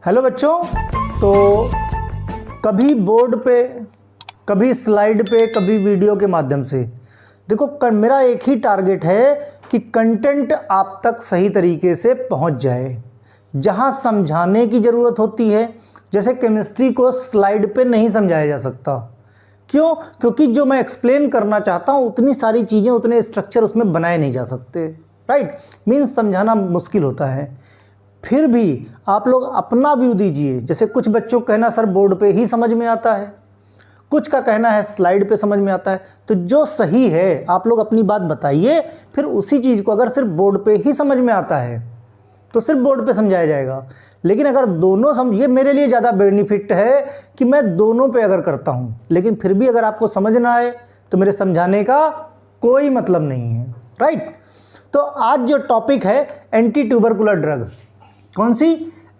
Hello बच्चों, तो कभी बोर्ड पे, कभी स्लाइड पे, कभी वीडियो के माध्यम से देखो, मेरा एक ही टारगेट है कि कंटेंट आप तक सही तरीके से पहुंच जाए। जहां समझाने की ज़रूरत होती है, जैसे केमिस्ट्री को स्लाइड पे नहीं समझाया जा सकता। क्यों? क्योंकि जो मैं एक्सप्लेन करना चाहता हूं उतनी सारी चीज़ें, उतने स्ट्रक्चर उसमें बनाए नहीं जा सकते। राइट, मीन्स समझाना मुश्किल होता है। फिर भी आप लोग अपना व्यू दीजिए। जैसे कुछ बच्चों का कहना सर बोर्ड पे ही समझ में आता है, कुछ का कहना है स्लाइड पे समझ में आता है। तो जो सही है आप लोग अपनी बात बताइए। फिर उसी चीज़ को अगर सिर्फ बोर्ड पे ही समझ में आता है तो सिर्फ बोर्ड पे समझाया जाएगा। लेकिन अगर दोनों ये मेरे लिए ज़्यादा बेनिफिट है कि मैं दोनों पे अगर करता हूँ, लेकिन फिर भी अगर आपको समझ ना आए तो मेरे समझाने का कोई मतलब नहीं है। राइट, तो आज जो टॉपिक है एंटी ट्यूबरकुलर ड्रग। कौन सी?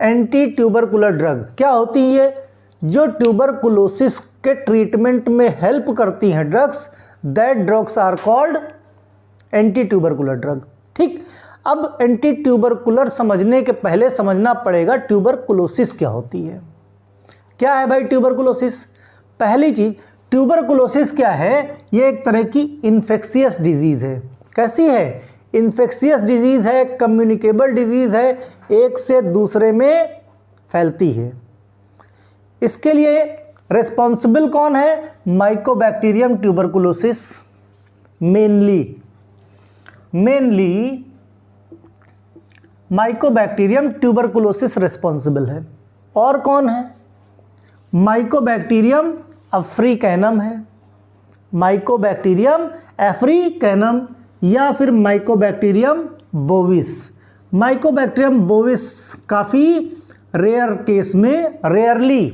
Anti tubercular drug. क्या होती है ये? जो ट्यूबरकुलोसिस के ट्रीटमेंट में हेल्प करती हैं drugs, that drugs are called anti tubercular drug. ठीक, अब एंटी ट्यूबरकुलर समझने के पहले समझना पड़ेगा ट्यूबरकुलोसिस क्या होती है। क्या है भाई ट्यूबरकुलोसिस? पहली चीज, ट्यूबरकुलोसिस क्या है? ये एक तरह की इन्फेक्शियस डिजीज है। कैसी है? इन्फेक्शियस डिजीज है, कम्युनिकेबल डिजीज है, एक से दूसरे में फैलती है। इसके लिए रिस्पॉन्सिबल कौन है? Mycobacterium tuberculosis mainly Mycobacterium tuberculosis responsible है। और कौन है? माइकोबैक्टीरियम अफ्रीकैनम है, माइकोबैक्टीरियम अफ्रीकैनम या फिर माइकोबैक्टीरियम बोविस। माइकोबैक्टीरियम बोविस काफ़ी रेयर केस में, रेयरली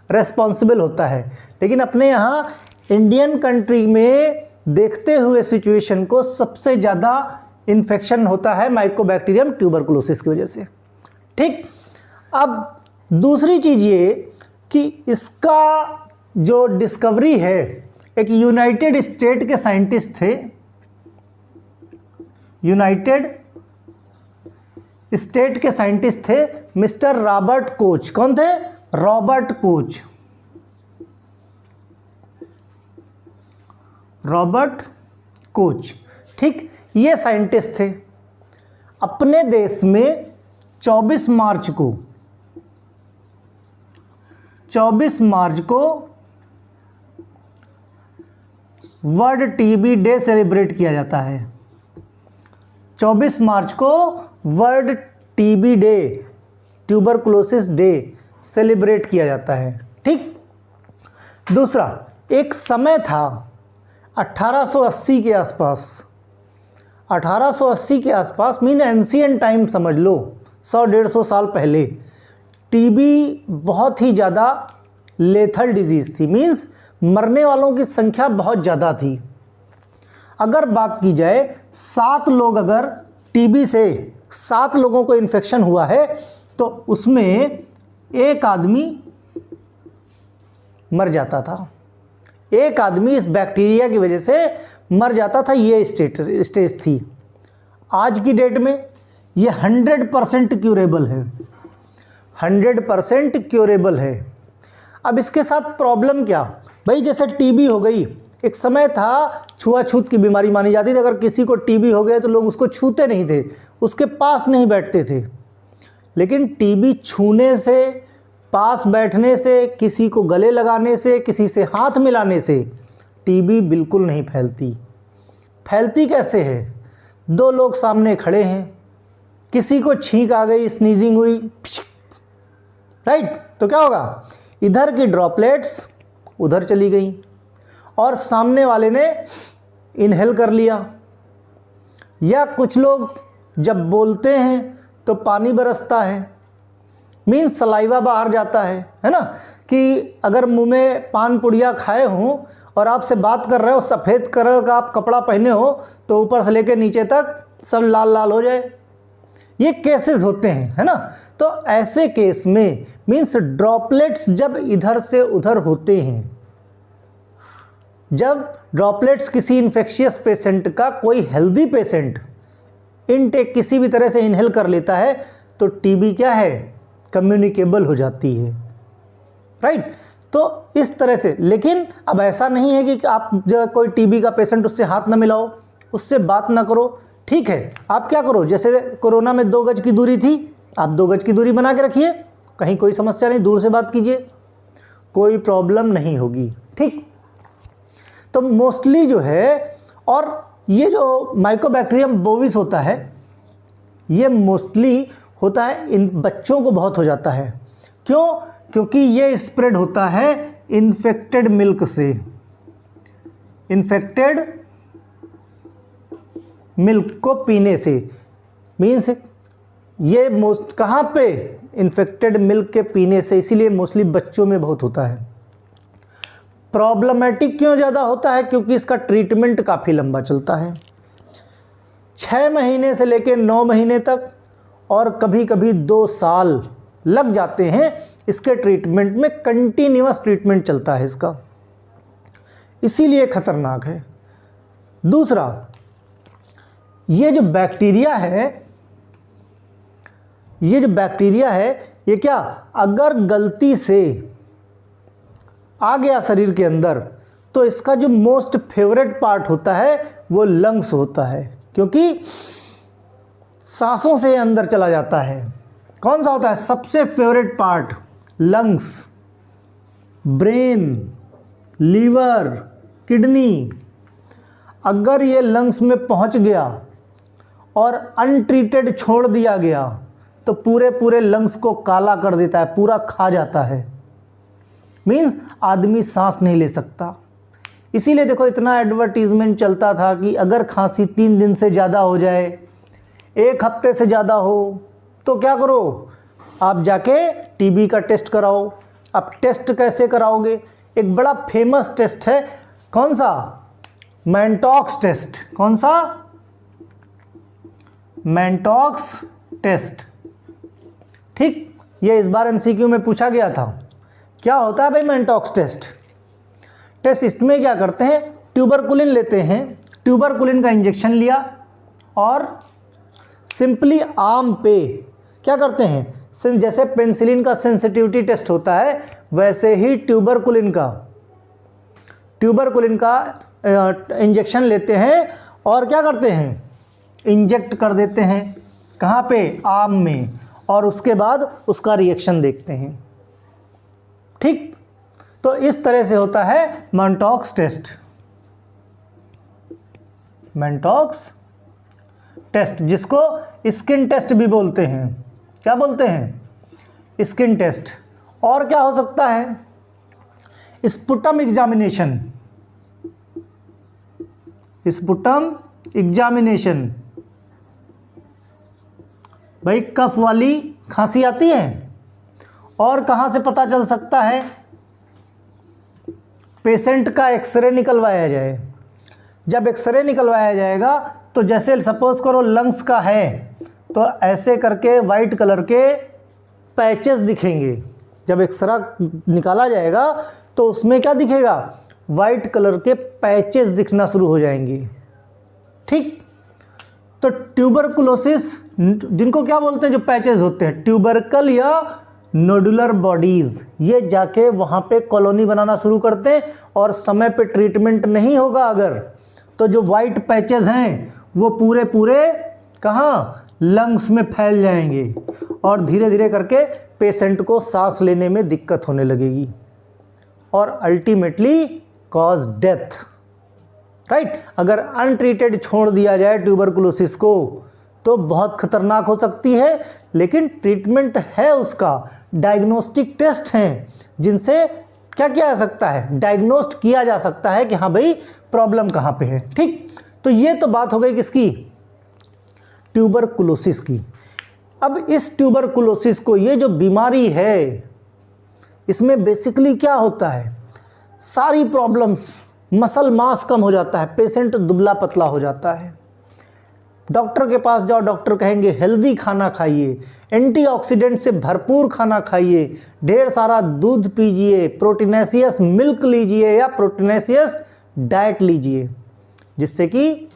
रेस्पॉन्सिबल होता है। लेकिन अपने यहाँ इंडियन कंट्री में देखते हुए सिचुएशन को सबसे ज़्यादा इन्फेक्शन होता है माइकोबैक्टीरियम ट्यूबरकुलोसिस की वजह से। ठीक, अब दूसरी चीज़ ये कि इसका जो डिस्कवरी है, एक यूनाइटेड स्टेट के साइंटिस्ट थे, यूनाइटेड स्टेट के साइंटिस्ट थे मिस्टर रॉबर्ट कोच। कौन थे? Robert Koch. रॉबर्ट कोच, ठीक, ये साइंटिस्ट थे। अपने देश में 24 मार्च को वर्ल्ड टीबी डे सेलिब्रेट किया जाता है। 24 मार्च को world TB day, tuberculosis day celebrate किया जाता है। ठीक, दूसरा, एक समय था 1880 के आसपास, 1880 के आसपास मीन एंशिएंट टाइम समझ लो, 100-150 साल पहले टीबी बहुत ही ज़्यादा लेथल डिजीज़ थी। मीन्स मरने वालों की संख्या बहुत ज़्यादा थी। अगर बात की जाए, 7 लोग, अगर टीबी से 7 लोगों को इन्फेक्शन हुआ है तो उसमें एक आदमी मर जाता था। एक आदमी इस बैक्टीरिया की वजह से मर जाता था। ये स्टेज थी। आज की डेट में ये 100% क्यूरेबल है, 100% क्यूरेबल है। अब इसके साथ प्रॉब्लम क्या भाई? जैसे टीबी हो गई, एक समय था छुआछूत की बीमारी मानी जाती थी। अगर किसी को टीबी हो गया तो लोग उसको छूते नहीं थे, उसके पास नहीं बैठते थे। लेकिन टीबी छूने से, पास बैठने से, किसी को गले लगाने से, किसी से हाथ मिलाने से टीबी बिल्कुल नहीं फैलती। फैलती कैसे है? 2 लोग सामने खड़े हैं, किसी को छींक आ गई, स्नीजिंग हुई, राइट, तो क्या होगा? इधर की ड्रॉपलेट्स उधर चली गई और सामने वाले ने इनहेल कर लिया। या कुछ लोग जब बोलते हैं तो पानी बरसता है, मीन्स सलाइवा बाहर जाता है ना। कि अगर मुंह में पान पुड़िया खाए हों और आपसे बात कर रहे हो, सफ़ेद कलर का आप कपड़ा पहने हो तो ऊपर से लेकर नीचे तक सब लाल लाल हो जाए। ये केसेस होते हैं, है ना। तो ऐसे केस में मीन्स ड्रॉपलेट्स जब इधर से उधर होते हैं, जब ड्रॉपलेट्स किसी इन्फेक्शियस पेशेंट का, कोई हेल्दी पेशेंट इनटेक किसी भी तरह से इनहेल कर लेता है तो टीबी क्या है? कम्युनिकेबल हो जाती है, राइट। तो इस तरह से, लेकिन अब ऐसा नहीं है कि आप जब कोई टीबी का पेशेंट उससे हाथ ना मिलाओ, उससे बात ना करो, ठीक है। आप क्या करो, जैसे कोरोना में 2 गज की दूरी थी, आप 2 गज की दूरी बना के रखिए, कहीं कोई समस्या नहीं, दूर से बात कीजिए, कोई प्रॉब्लम नहीं होगी, ठीक। तो मोस्टली जो है, और ये जो माइकोबैक्टीरियम बोविस होता है, ये मोस्टली होता है इन बच्चों को बहुत हो जाता है। क्यों? क्योंकि ये स्प्रेड होता है इन्फेक्टेड मिल्क से, इन्फेक्टेड मिल्क को पीने से। मीन्स ये मोस्ट कहाँ पे, इन्फेक्टेड मिल्क के पीने से, इसीलिए मोस्टली बच्चों में बहुत होता है। प्रॉब्लमेटिक क्यों ज़्यादा होता है? क्योंकि इसका ट्रीटमेंट काफ़ी लंबा चलता है, 6 महीने से लेकर 9 महीने तक, और कभी कभी 2 साल लग जाते हैं इसके ट्रीटमेंट में। कंटिन्यूअस ट्रीटमेंट चलता है इसका, इसीलिए खतरनाक है। दूसरा, ये जो बैक्टीरिया है, ये क्या, अगर गलती से आ गया शरीर के अंदर, तो इसका जो मोस्ट फेवरेट पार्ट होता है वो लंग्स होता है, क्योंकि सांसों से अंदर चला जाता है। कौन सा होता है सबसे favourite part? Lungs, brain, liver, kidney. अगर ये लंग्स में पहुंच गया और अनट्रीटेड छोड़ दिया गया तो पूरे लंग्स को काला कर देता है, पूरा खा जाता है। मीन्स आदमी सांस नहीं ले सकता। इसीलिए देखो इतना एडवर्टीजमेंट चलता था कि अगर खांसी 3 दिन से ज़्यादा हो जाए, 1 हफ्ते से ज़्यादा हो, तो क्या करो, आप जाके टीबी का टेस्ट कराओ। अब टेस्ट कैसे कराओगे? एक बड़ा फेमस टेस्ट है, कौन सा? मैनटॉक्स टेस्ट। कौन सा? मैनटॉक्स टेस्ट, ठीक। ये इस बार एमसीक्यू में पूछा गया था। क्या होता है भाई मैनटॉक्स टेस्ट? इसमें क्या करते हैं, ट्यूबरकुलिन लेते हैं, ट्यूबरकुलिन का इंजेक्शन लिया और सिंपली आर्म पे क्या करते हैं, जैसे पेनिसिलिन का सेंसिटिविटी टेस्ट होता है, वैसे ही ट्यूबरकुलिन का इंजेक्शन लेते हैं और क्या करते हैं, इंजेक्ट कर देते हैं। कहाँ पे? आर्म में। और उसके बाद उसका रिएक्शन देखते हैं, ठीक। तो इस तरह से होता है मैनटॉक्स टेस्ट। मैनटॉक्स टेस्ट, जिसको स्किन टेस्ट भी बोलते हैं। क्या बोलते हैं? Skin test. और क्या हो सकता है? Sputum examination. स्पुटम एग्जामिनेशन, भाई कफ वाली खांसी आती है, और कहाँ से पता चल सकता है? पेशेंट का एक्सरे निकलवाया जाए। जब एक्सरे निकलवाया जाएगा तो जैसे सपोज करो लंग्स का है, तो ऐसे करके वाइट कलर के पैचेस दिखेंगे। जब एक्सरा निकाला जाएगा तो उसमें क्या दिखेगा? वाइट कलर के पैचेस दिखना शुरू हो जाएंगे, ठीक। तो ट्यूबरकुलोसिस, जिनको क्या बोलते हैं, जो पैचेस होते हैं, ट्यूबरकल या नोडुलर बॉडीज, ये जाके वहाँ पे कॉलोनी बनाना शुरू करते हैं, और समय पे ट्रीटमेंट नहीं होगा अगर, तो जो वाइट पैचेस हैं वो पूरे कहाँ? लंग्स में फैल जाएंगे, और धीरे धीरे करके पेशेंट को सांस लेने में दिक्कत होने लगेगी, और अल्टीमेटली कॉज डेथ, राइट। अगर अनट्रीटेड छोड़ दिया जाए ट्यूबरकुलोसिस को तो बहुत खतरनाक हो सकती है, लेकिन ट्रीटमेंट है उसका। डायग्नोस्टिक टेस्ट हैं जिनसे क्या किया जा सकता है? डायग्नोस्ट किया जा सकता है कि हाँ भाई प्रॉब्लम कहाँ पे है, ठीक। तो ये तो बात हो गई किसकी? ट्यूबरकुलोसिस की। अब इस ट्यूबरकुलोसिस को, ये जो बीमारी है, इसमें बेसिकली क्या होता है? सारी प्रॉब्लम्स, मसल मास कम हो जाता है, पेशेंट दुबला पतला हो जाता है। डॉक्टर के पास जाओ, डॉक्टर कहेंगे हेल्दी खाना खाइए, एंटीऑक्सीडेंट से भरपूर खाना खाइए, ढेर सारा दूध पीजिए, प्रोटीनेशियस मिल्क लीजिए या प्रोटीनेशियस डाइट लीजिए, जिससे कि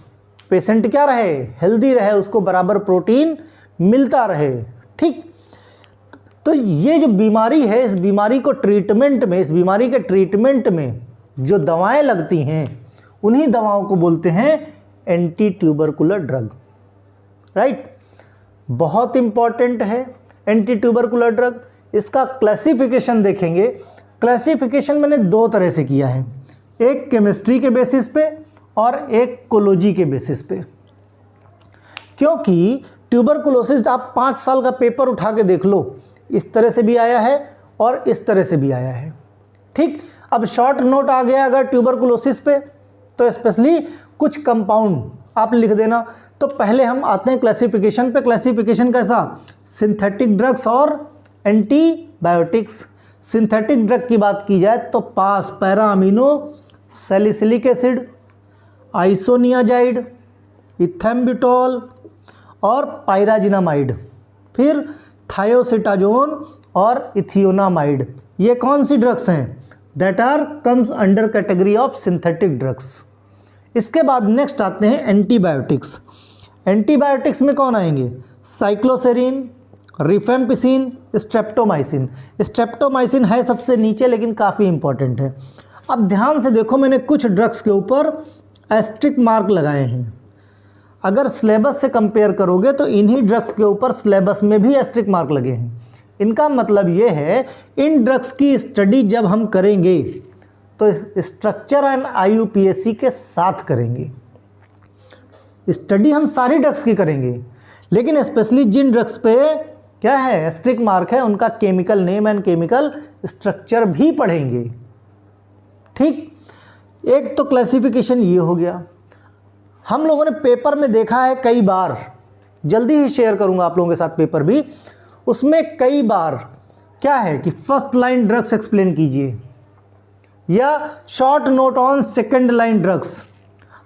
पेशेंट क्या रहे? हेल्दी रहे, उसको बराबर प्रोटीन मिलता रहे, ठीक। तो ये जो बीमारी है, इस बीमारी को ट्रीटमेंट में, इस बीमारी के ट्रीटमेंट में जो दवाएं लगती हैं उन्हीं दवाओं को बोलते हैं एंटी ट्यूबरकुलर ड्रग, राइट। बहुत इंपॉर्टेंट है एंटी ट्यूबरकुलर ड्रग। इसका क्लासिफिकेशन देखेंगे, क्लासिफिकेशन मैंने दो तरह से किया है, एक केमिस्ट्री के बेसिस पे और एक कोलोजी के बेसिस पे। क्योंकि ट्यूबरकुलोसिस आप 5 साल का पेपर उठा के देख लो, इस तरह से भी आया है और इस तरह से भी आया है, ठीक। अब शॉर्ट नोट आ गया अगर ट्यूबरकुलोसिस पे, तो स्पेशली कुछ कंपाउंड आप लिख देना। तो पहले हम आते हैं क्लासिफिकेशन पे। क्लासिफिकेशन कैसा, सिंथेटिक ड्रग्स और एंटीबायोटिक्स। सिंथेटिक ड्रग की बात की जाए तो PAS para amino salicylic acid, isoniazid, ethambutol और पायराजिनामाइड, फिर थायोसिटाजोन और इथियोनामाइड। ये कौन सी ड्रग्स हैं, that are comes under category of synthetic drugs. इसके बाद नेक्स्ट आते हैं एंटीबायोटिक्स। एंटीबायोटिक्स में कौन आएंगे, साइक्लोसेरिन, रिफेम्पिसिन, स्ट्रेप्टोमाइसिन। स्ट्रेप्टोमाइसिन है सबसे नीचे लेकिन काफ़ी इंपॉर्टेंट है। अब ध्यान से देखो, मैंने कुछ ड्रग्स के ऊपर एस्ट्रिक मार्क लगाए हैं। अगर सिलेबस से कंपेयर करोगे तो इन्हीं ड्रग्स के ऊपर सिलेबस में भी एस्ट्रिक मार्क लगे हैं। इनका मतलब ये है, इन ड्रग्स की स्टडी जब हम करेंगे तो स्ट्रक्चर एंड IUPAC के साथ करेंगे। स्टडी हम सारी ड्रग्स की करेंगे, लेकिन स्पेशली जिन ड्रग्स पे क्या है एस्ट्रिक मार्क है, उनका chemical name and chemical structure भी पढ़ेंगे, ठीक। एक तो क्लासिफिकेशन ये हो गया। हम लोगों ने पेपर में देखा है कई बार, जल्दी ही शेयर करूंगा आप लोगों के साथ पेपर भी, उसमें कई बार क्या है कि फर्स्ट लाइन ड्रग्स एक्सप्लेन कीजिए या short note on second line drugs.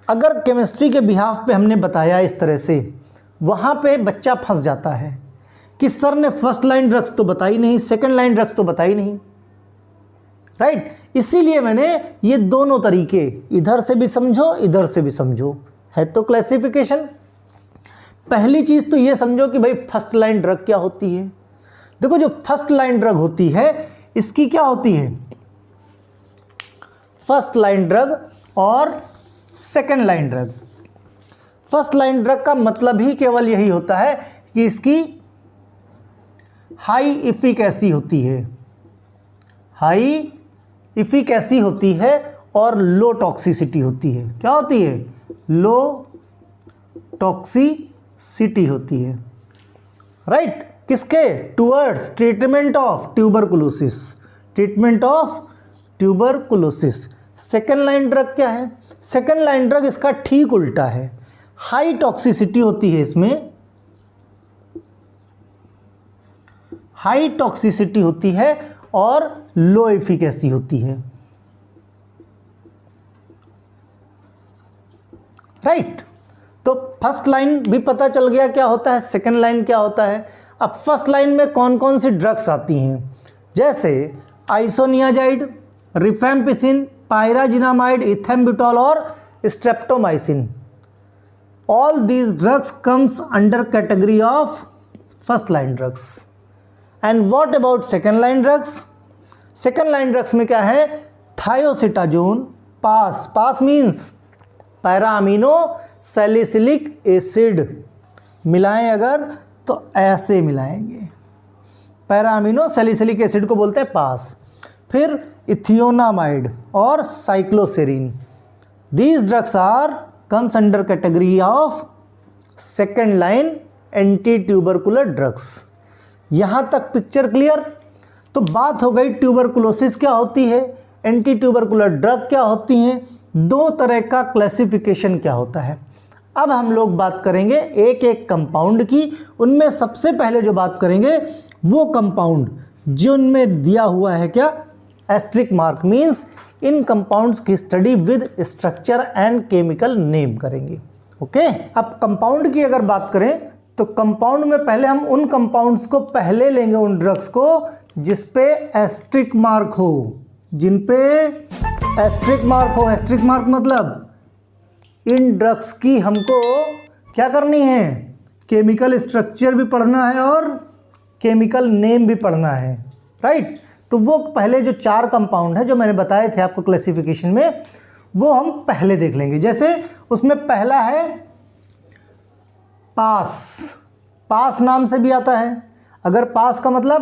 अगर केमिस्ट्री के बिहाफ पे हमने बताया इस तरह से, वहाँ पे बच्चा फंस जाता है कि सर ने फर्स्ट लाइन ड्रग्स तो बताई नहीं, सेकंड लाइन ड्रग्स तो बताई नहीं, राइट। इसीलिए मैंने ये दोनों तरीके, इधर से भी समझो इधर से भी समझो, है तो क्लासिफिकेशन। पहली चीज़ तो ये समझो कि भाई फर्स्ट लाइन ड्रग क्या होती है। देखो, जो फर्स्ट लाइन ड्रग होती है इसकी क्या होती है, फर्स्ट लाइन ड्रग और second line drug. First line drug का मतलब ही केवल यही होता है कि इसकी हाई इफिकेसी होती है, हाई इफिकेसी होती है और लो टॉक्सिसिटी होती है। क्या होती है, लो टॉक्सिसिटी होती है, राइट। किसके, towards treatment of tuberculosis, treatment of tuberculosis. Second line drug क्या है, सेकेंड लाइन ड्रग इसका ठीक उल्टा है, हाई टॉक्सिसिटी होती है, इसमें हाई टॉक्सिसिटी होती है और लो एफिकेसी होती है, राइट। तो फर्स्ट लाइन भी पता चल गया क्या होता है, सेकेंड लाइन क्या होता है। अब फर्स्ट लाइन में कौन कौन सी ड्रग्स आती हैं, जैसे आइसोनियाजाइड, रिफेम्पिसिन, पायराजिनामाइड, इथेम्ब्यूटॉल और streptomycin. All these drugs comes under category of first line drugs. And what about second line drugs, second line drugs में क्या है, thiacetazone, PAS, PAS means para amino salicylic acid. मिलाएं अगर तो ऐसे मिलाएंगे, para amino salicylic acid को बोलते हैं पास। फिर इथियोनामाइड और cycloserine. These drugs are comes under category of second line anti tubercular drugs. यहाँ तक पिक्चर क्लियर। तो बात हो गई ट्यूबरकुलोसिस क्या होती है, एंटी ट्यूबरकुलर ड्रग क्या होती हैं, दो तरह का क्लासिफिकेशन क्या होता है। अब हम लोग बात करेंगे एक एक कंपाउंड की। उनमें सबसे पहले जो बात करेंगे वो कंपाउंड जिनमें दिया हुआ है क्या, एस्ट्रिक मार्क, मीन्स इन कंपाउंड्स की study with structure and chemical name करेंगे। ओके, अब कंपाउंड की अगर बात करें तो कंपाउंड में पहले हम उन कंपाउंड्स को पहले लेंगे, उन ड्रग्स को जिस पे एस्ट्रिक मार्क हो, जिन पे एस्ट्रिक मार्क हो। एस्ट्रिक मार्क मतलब इन ड्रग्स की हमको क्या करनी है, केमिकल स्ट्रक्चर भी पढ़ना है और केमिकल नेम भी पढ़ना है, राइट। तो वो पहले जो 4 कंपाउंड है जो मैंने बताए थे आपको क्लासिफिकेशन में, वो हम पहले देख लेंगे। जैसे उसमें पहला है पास। पास नाम से भी आता है। अगर पास का मतलब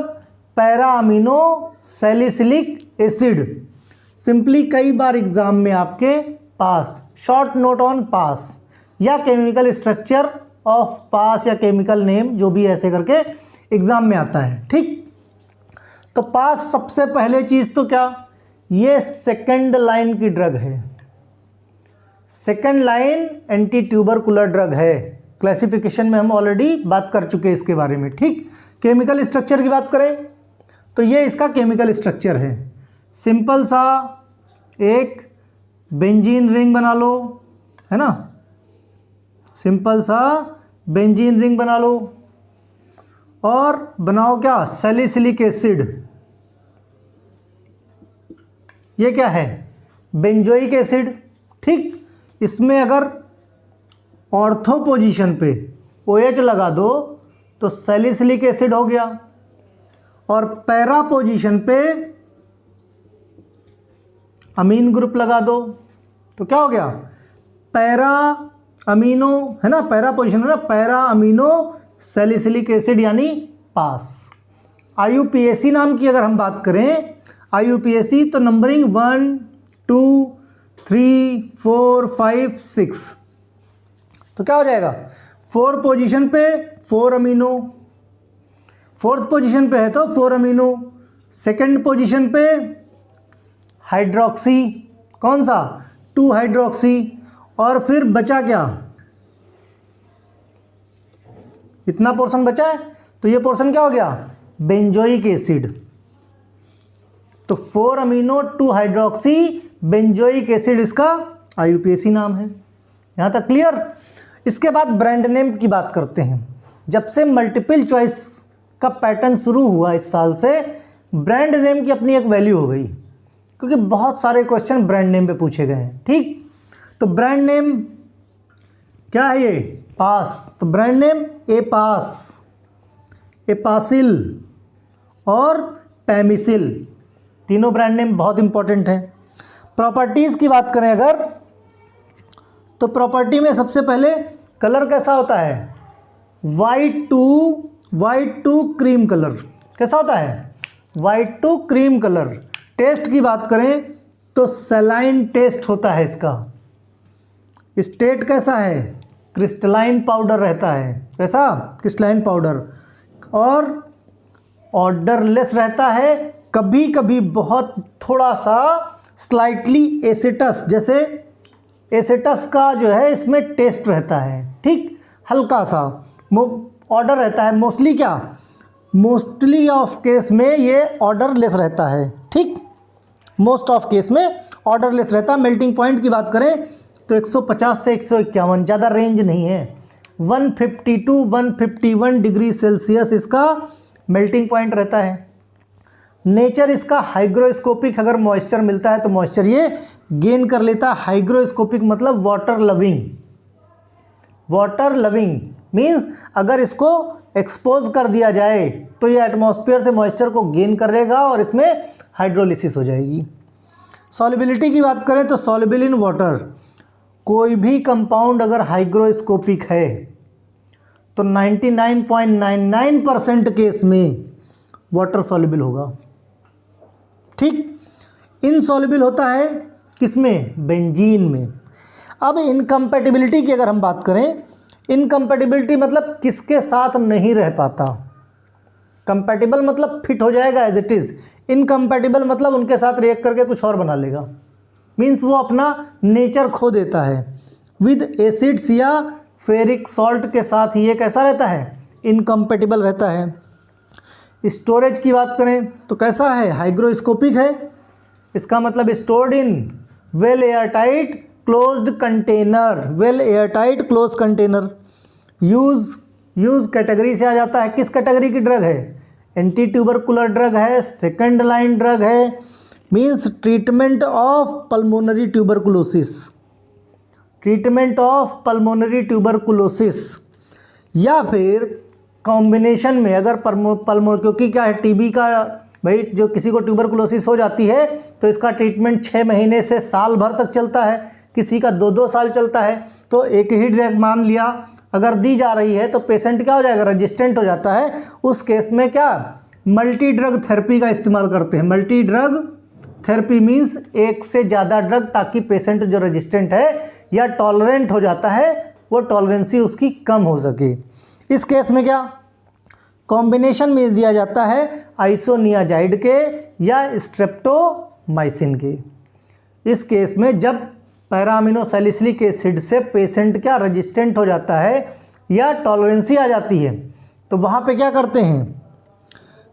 para amino salicylic acid, simply कई बार एग्जाम में आपके पास, शॉर्ट नोट ऑन पास, या केमिकल स्ट्रक्चर ऑफ पास, या केमिकल नेम, जो भी ऐसे करके एग्जाम में आता है, ठीक। तो पास सबसे पहले चीज तो क्या, ये सेकंड लाइन की ड्रग है, second line anti tubercular drug है। क्लासिफिकेशन में हम ऑलरेडी बात कर चुके हैं इसके बारे में, ठीक। केमिकल स्ट्रक्चर की बात करें तो ये इसका केमिकल स्ट्रक्चर है। सिंपल सा एक बेंजीन रिंग बना लो, है ना, सिंपल सा बेंजीन रिंग बना लो, और बनाओ क्या, सैलिसिलिक एसिड। ये क्या है, बेंजोइक एसिड, ठीक। इसमें अगर ऑर्थो पोजीशन पे OH लगा दो तो सैलिसिलिक एसिड हो गया, और पैरा पोजीशन पे अमीन ग्रुप लगा दो तो क्या हो गया, पैरा अमीनो, है ना, पैरा पोजीशन है ना, पैरा अमीनो सैलिसिलिक एसिड यानी पास। IUPAC नाम की अगर हम बात करें, IUPAC तो नंबरिंग 1 2 3 4 5 6, तो क्या हो जाएगा, 4 पोजीशन पे 4 अमीनो, 4th पोजीशन पे है तो 4 अमीनो, सेकंड पोजीशन पे हाइड्रोक्सी, कौन सा, 2 हाइड्रोक्सी, और फिर बचा क्या, इतना पोर्शन बचा है, तो ये पोर्शन क्या हो गया, बेंजोइक एसिड। तो 4 अमीनो 2 हाइड्रोक्सी बेंजोइक एसिड इसका IUPAC नाम है। यहां तक क्लियर। इसके बाद ब्रांड नेम की बात करते हैं। जब से मल्टीपल चॉइस का पैटर्न शुरू हुआ इस साल से, ब्रांड नेम की अपनी एक वैल्यू हो गई, क्योंकि बहुत सारे क्वेश्चन ब्रांड नेम पे पूछे गए हैं, ठीक। तो ब्रांड नेम क्या है, ये पास, तो ब्रांड नेम एपास, एपासिल और पैमिसिल, तीनों ब्रांड नेम बहुत इंपॉर्टेंट है। प्रॉपर्टीज़ की बात करें अगर, तो प्रॉपर्टी में सबसे पहले कलर कैसा होता है, वाइट टू क्रीम कलर, कैसा होता है, white to cream colour. Test की बात करें तो सलाइन टेस्ट होता है इसका। स्टेट कैसा है, क्रिस्टलाइन पाउडर रहता है, कैसा, क्रिस्टलाइन पाउडर, और ऑर्डरलेस रहता है, कभी कभी बहुत थोड़ा सा स्लाइटली एसिटस, जैसे एसिटस का जो है इसमें टेस्ट रहता है, ठीक, हल्का सा ऑर्डर रहता है। मोस्टली क्या, मोस्टली ऑफ केस में ये ऑर्डरलेस रहता है, ठीक, मोस्ट ऑफ केस में ऑर्डरलेस रहता है। मेल्टिंग पॉइंट की बात करें तो 150 से 151, ज़्यादा रेंज नहीं है, 152 151 डिग्री सेल्सियस इसका मेल्टिंग पॉइंट रहता है। नेचर इसका हाइग्रोस्कोपिक, अगर मॉइस्चर मिलता है तो मॉइस्चर ये गेन कर लेता है। हाइग्रोस्कोपिक मतलब water loving, water loving means अगर इसको एक्सपोज कर दिया जाए तो ये एटमॉस्फेयर से मॉइस्चर को गेन करेगा और इसमें हाइड्रोलिसिस हो जाएगी। सॉल्युबिलिटी की बात करें तो सॉल्युबल इन वाटर, कोई भी कंपाउंड अगर हाइग्रोस्कोपिक है तो 99.99% केस में वाटर सॉल्युबल होगा, ठीक। इनसॉल्युबल होता है किसमें, बेंजीन में। अब इनकम्पैटिबिलिटी की अगर हम बात करें, इनकम्पैटिबिलिटी मतलब किसके साथ नहीं रह पाता, कंपैटिबल मतलब फिट हो जाएगा एज इट इज़, इनकम्पैटिबल मतलब उनके साथ रिएक्ट करके कुछ और बना लेगा, मीन्स वो अपना नेचर खो देता है। विद एसिड्स या फेरिक सॉल्ट के साथ ये कैसा रहता है, इनकम्पैटिबल रहता है। स्टोरेज की बात करें तो कैसा है, हाइग्रोस्कोपिक है, इसका मतलब stored in well airtight closed container, well airtight close container. Use category से आ जाता है, किस कैटेगरी की ड्रग है, एंटी ट्यूबरकुलर ड्रग है, सेकंड लाइन ड्रग है, means treatment of pulmonary tuberculosis, treatment of pulmonary tuberculosis, या फिर कॉम्बिनेशन में अगर पल्मोनरी, क्योंकि क्या है टीबी का भाई, जो किसी को ट्यूबरकुलोसिस हो जाती है तो इसका ट्रीटमेंट 6 महीने से साल भर तक चलता है, किसी का 2-2 साल चलता है। तो एक ही ड्रग मान लिया अगर दी जा रही है तो पेशेंट क्या हो जाएगा, रेजिस्टेंट हो जाता है। उस केस में क्या मल्टी ड्रग थेरेपी का इस्तेमाल करते हैं। मल्टी ड्रग थेरेपी मीन्स एक से ज़्यादा ड्रग, ताकि पेशेंट जो रेजिस्टेंट है या टॉलरेंट हो जाता है वो टॉलरेंसी उसकी कम हो सके। इस केस में क्या कॉम्बिनेशन में दिया जाता है आइसोनियाजाइड के या स्ट्रेप्टोमाइसिन के। इस केस में जब पैरामिनोसैलिसिलिक एसिड से पेशेंट क्या रेजिस्टेंट हो जाता है या टॉलरेंसी आ जाती है तो वहाँ पे क्या करते हैं,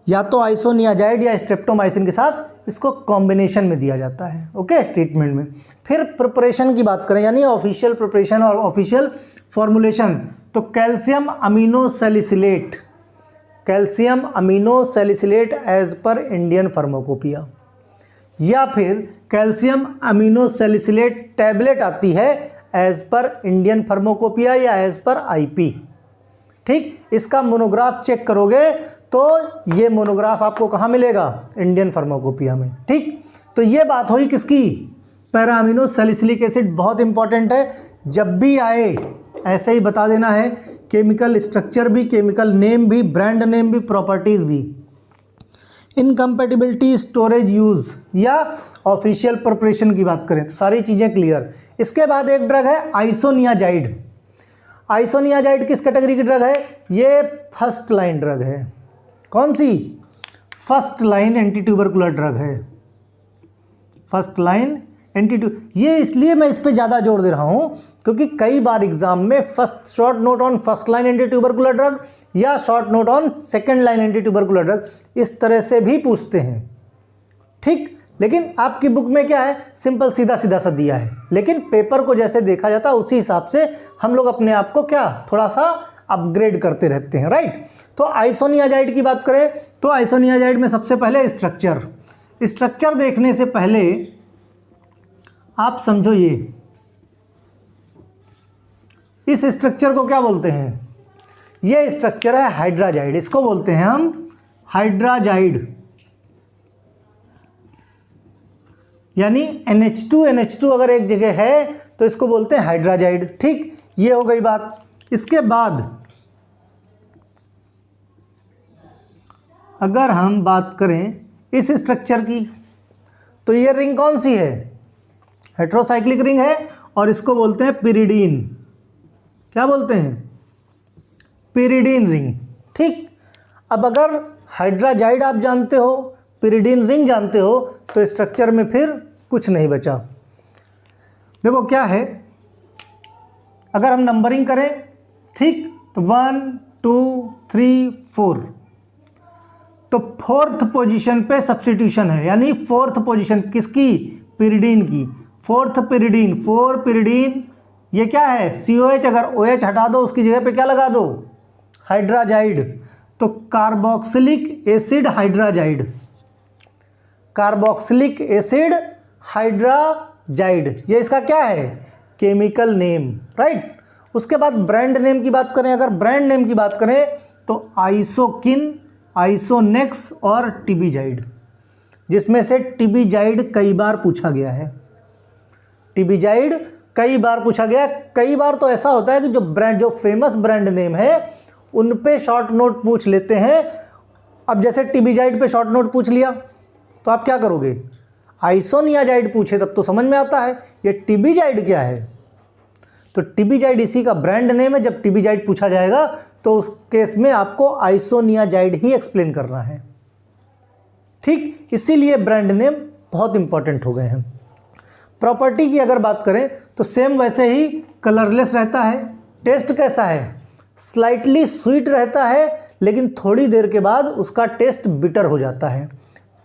या तो आइसोनियाजाइड या स्ट्रेप्टोमाइसिन के साथ इसको कॉम्बिनेशन में दिया जाता है। ओके, ट्रीटमेंट में। फिर प्रिपरेशन की बात करें यानी ऑफिशियल प्रिपरेशन और ऑफिशियल फॉर्मुलेशन, तो calcium aminosalicylate, calcium aminosalicylate as per Indian pharmacopoeia, या फिर कैल्शियम अमीनोसैलिसिलेट टैबलेट आती है एज पर इंडियन फार्माकोपिया या एज पर आईपी। ठीक, इसका मोनोग्राफ चेक करोगे तो ये मोनोग्राफ आपको कहाँ मिलेगा, इंडियन फार्माकोपिया में। ठीक, तो ये बात हुई किसकी, पैरामिनोसैलिसिलिक एसिड। बहुत इंपॉर्टेंट है, जब भी आए ऐसे ही बता देना है, केमिकल स्ट्रक्चर भी, केमिकल नेम भी, ब्रांड नेम भी, प्रॉपर्टीज़ भी। इनकम्पेटिबिलिटी, स्टोरेज, यूज़ या ऑफिशियल प्रिपरेशन की बात करें तो सारी चीज़ें क्लियर। इसके बाद एक ड्रग है आइसोनियाजाइड। आइसोनियाजाइड किस कैटेगरी की ड्रग है, ये फर्स्ट लाइन ड्रग है। कौन सी, first line anti tubercular drug है, फर्स्ट लाइन एंटी। ये इसलिए मैं इस पे ज़्यादा जोर दे रहा हूँ क्योंकि कई बार एग्जाम में first short note on first line anti tubercular drug या short note on second line anti tubercular drug इस तरह से भी पूछते हैं। ठीक, लेकिन आपकी बुक में क्या है, सिंपल सीधा सीधा सा दिया है, लेकिन पेपर को जैसे देखा जाता है उसी हिसाब से हम लोग अपने आप को क्या थोड़ा सा अपग्रेड करते रहते हैं। राइट, तो आइसोनियाजाइड की बात करें तो आइसोनियाजाइड में सबसे पहले स्ट्रक्चर देखने से पहले आप समझो ये, इस स्ट्रक्चर को क्या बोलते हैं, ये स्ट्रक्चर है हाइड्राजाइड, इसको बोलते हैं हम हाइड्राजाइड, यानी NH2 अगर एक जगह है तो इसको बोलते हैं हाइड्राजाइड। ठीक, ये हो गई बात। इसके बाद अगर हम बात करें इस स्ट्रक्चर की तो ये रिंग कौन सी है, हेट्रोसाइक्लिक रिंग है और इसको बोलते हैं पिरिडीन। क्या बोलते हैं, पिरिडीन रिंग। ठीक, अब अगर हाइड्राजाइड आप जानते हो, पिरिडीन रिंग जानते हो तो स्ट्रक्चर में फिर कुछ नहीं बचा। देखो क्या है, अगर हम नंबरिंग करें ठीक तो 1 2 3 4, तो फोर्थ पोजीशन पे सब्स्टिट्यूशन है, यानी फोर्थ पोजीशन किसकी, पिरिडीन की। फोर्थ पिरिडीन, 4 पिरिडीन, ये क्या है COH, अगर OH हटा दो उसकी जगह पे क्या लगा दो, हाइड्राजाइड, तो carboxylic acid hydrazide, carboxylic acid hydrazide, ये इसका क्या है, केमिकल नेम। राइट, उसके बाद ब्रांड नेम की बात करें, अगर ब्रांड नेम की बात करें तो आइसोकिन, आइसोनेक्स और टिबिजाइड, जिसमें से टिबिजाइड कई बार पूछा गया है, टिबिजाइड कई बार पूछा गया। कई बार तो ऐसा होता है कि जो फेमस ब्रांड नेम है उन पे शॉर्ट नोट पूछ लेते हैं। अब जैसे टिबिजाइड पे शॉर्ट नोट पूछ लिया तो आप क्या करोगे, आइसोनियाजाइड पूछे तब तो समझ में आता है ये टिबिजाइड क्या है, तो टिबिजाइड इसी का ब्रांड नेम है। जब टिबिजाइड पूछा जाएगा तो उस केस में आपको आइसोनियाजाइड ही एक्सप्लेन करना है। ठीक, इसीलिए ब्रांड नेम बहुत इंपॉर्टेंट हो गए हैं। प्रॉपर्टी की अगर बात करें तो सेम वैसे ही कलरलेस रहता है। टेस्ट कैसा है, स्लाइटली स्वीट रहता है, लेकिन थोड़ी देर के बाद उसका टेस्ट बिटर हो जाता है।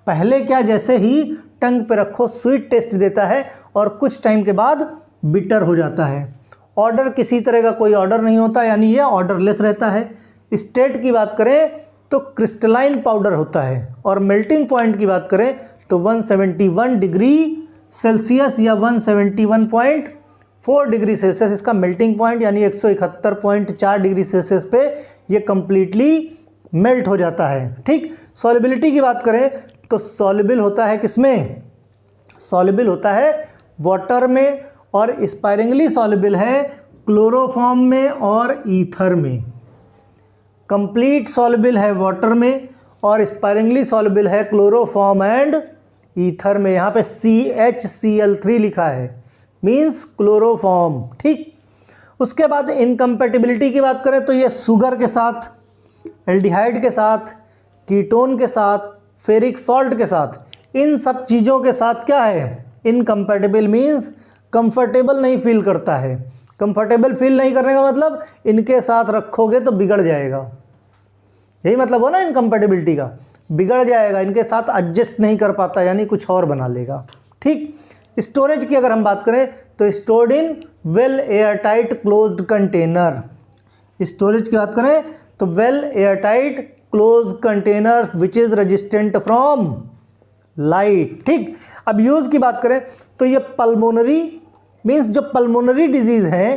पहले क्या जैसे ही टंग पे रखो स्वीट टेस्ट देता है और कुछ टाइम के बाद बिटर हो जाता है। ऑर्डर किसी तरह का कोई ऑर्डर नहीं होता, यानी ये ऑर्डरलेस रहता है। स्टेट की बात करें तो क्रिस्टलाइन पाउडर होता है, और मेल्टिंग पॉइंट की बात करें तो 171 डिग्री सेल्सियस या 171.4 डिग्री सेल्सियस इसका मेल्टिंग पॉइंट, यानी 171.4 डिग्री सेल्सियस पे ये कंप्लीटली मेल्ट हो जाता है। ठीक, सॉल्युबिलिटी की बात करें तो सॉल्युबल होता है किसमें? सॉल्युबल होता है वाटर में, और स्पायरिंगली सॉल्युबल है क्लोरोफॉर्म में और ईथर में। कंप्लीट सॉल्युबल है वाटर में और स्पायरिंगली सॉल्युबल है क्लोरोफॉर्म एंड ईथर में। यहाँ पे CHCl3 लिखा है, मींस क्लोरोफॉर्म। ठीक, उसके बाद इनकम्पैटिबिलिटी की बात करें तो ये शुगर के साथ, एल्डिहाइड के साथ, कीटोन के साथ, फेरिक सॉल्ट के साथ, इन सब चीज़ों के साथ क्या है? इनकम्पैटिबल मींस कंफर्टेबल नहीं फील करता है। कंफर्टेबल फील नहीं करने का मतलब इनके साथ रखोगे तो बिगड़ जाएगा, यही मतलब हो ना इनकम्पैटिबिलिटी का, बिगड़ जाएगा, इनके साथ एडजस्ट नहीं कर पाता, यानी कुछ और बना लेगा। ठीक, स्टोरेज की अगर हम बात करें तो stored in well airtight closed container. Storage की बात करें तो well airtight close container which is resistant from light. ठीक, अब यूज की बात करें तो ये पल्मोनरी मींस जो पल्मोनरी डिजीज है,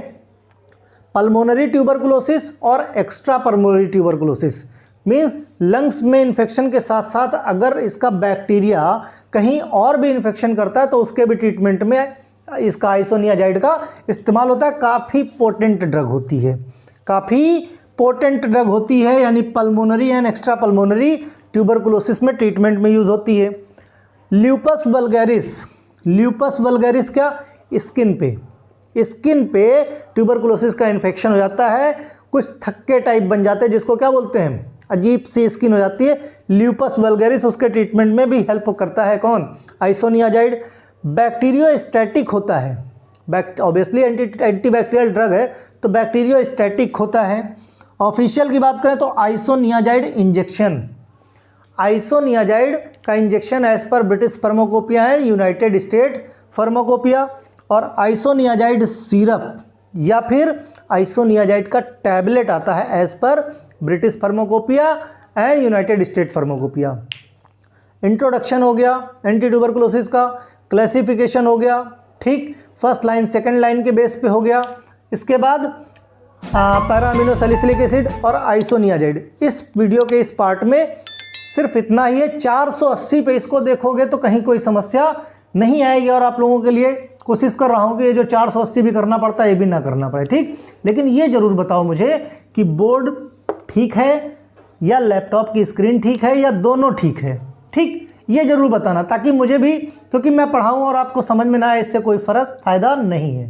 पल्मोनरी ट्यूबरकुलोसिस और extra pulmonary tuberculosis means lungs में इन्फेक्शन के साथ साथ अगर इसका बैक्टीरिया कहीं और भी इन्फेक्शन करता है तो उसके भी ट्रीटमेंट में इसका आइसोनियाजाइड का इस्तेमाल होता है। काफ़ी पोटेंट ड्रग होती है, काफ़ी पोटेंट ड्रग होती है, यानी pulmonary and extra pulmonary tuberculosis में ट्रीटमेंट में यूज़ होती है। ल्यूपस वल्गैरिस, ल्यूपस वल्गैरिस क्या? स्किन पे ट्यूबरकुलोसिस का इन्फेक्शन हो जाता है, कुछ थक्के टाइप बन जाते हैं जिसको क्या बोलते हैं? अजीब सी स्किन हो जाती है, ल्यूपस वल्गैरिस। उसके ट्रीटमेंट में भी हेल्प करता है कौन? आइसोनियाजाइड। बैक्टीरियोस्टैटिक होता है, ऑब्वियसली एंटीबैक्टीरियल ड्रग है तो बैक्टीरियोस्टैटिक होता है। ऑफिशियल की बात करें तो आइसोनियाजाइड इंजेक्शन, आइसोनियाजाइड का injection as per British pharmacopoeia है, यूनाइटेड स्टेट फार्माकोपिया, और आइसोनियाजाइड सिरप या फिर आइसोनियाजाइड का टैबलेट आता है as per British pharmacopoeia and United State pharmacopoeia. Introduction हो गया एंटी ट्यूबरकुलोसिस का, क्लासिफिकेशन हो गया। ठीक, फर्स्ट लाइन सेकंड लाइन के बेस पे हो गया। इसके बाद पैराअमीनो सैलिसिलिक एसिड और आइसोनियाजाइड। इस वीडियो के इस पार्ट में सिर्फ इतना ही है। 480 पे इसको देखोगे तो कहीं कोई समस्या नहीं आएगी, और आप लोगों के लिए कोशिश कर रहा हूँ कि ये जो 480 भी करना पड़ता है ये भी ना करना पड़े। ठीक, लेकिन ये ज़रूर बताओ मुझे कि बोर्ड ठीक है या लैपटॉप की स्क्रीन ठीक है या दोनों ठीक है। ठीक, ये ज़रूर बताना ताकि मुझे भी, क्योंकि मैं पढ़ाऊँ और आपको समझ में ना आए इससे कोई फ़र्क फ़ायदा नहीं है।